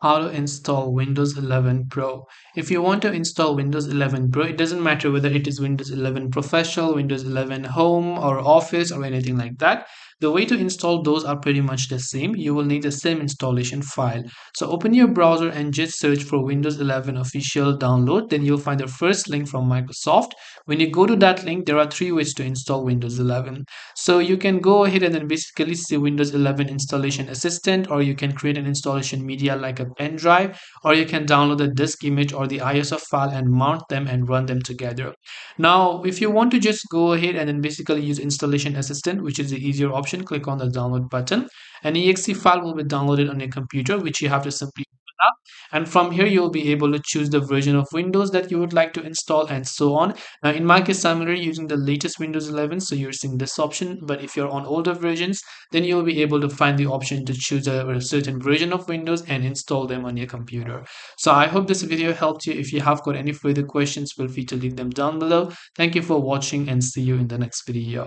How to install Windows 11 Pro. If you want to install Windows 11 Pro, it doesn't matter whether it is Windows 11 Professional, Windows 11 Home, or Office, or anything like that. The way to install those are pretty much the same. You will need the same installation file. So open your browser and just search for Windows 11 official download. Then you'll find the first link from Microsoft. When you go to that link, there are three ways to install Windows 11. So you can go ahead and then basically see Windows 11 installation assistant, or you can create an installation media like a pen drive, or you can download the disk image or the ISO file and mount them and run them together. Now, if you want to just go ahead and then basically use installation assistant, which is the easier option, click on the download button. An exe file will be downloaded on your computer, which you have to simply open up. And from here, you'll be able to choose the version of Windows that you would like to install and so on. Now, in my case, I'm already using the latest Windows 11, so you're seeing this option. But if you're on older versions, then you'll be able to find the option to choose a certain version of Windows and install them on your computer. So I hope this video helped you. If you have got any further questions, feel free to leave them down below. Thank you for watching and see you in the next video.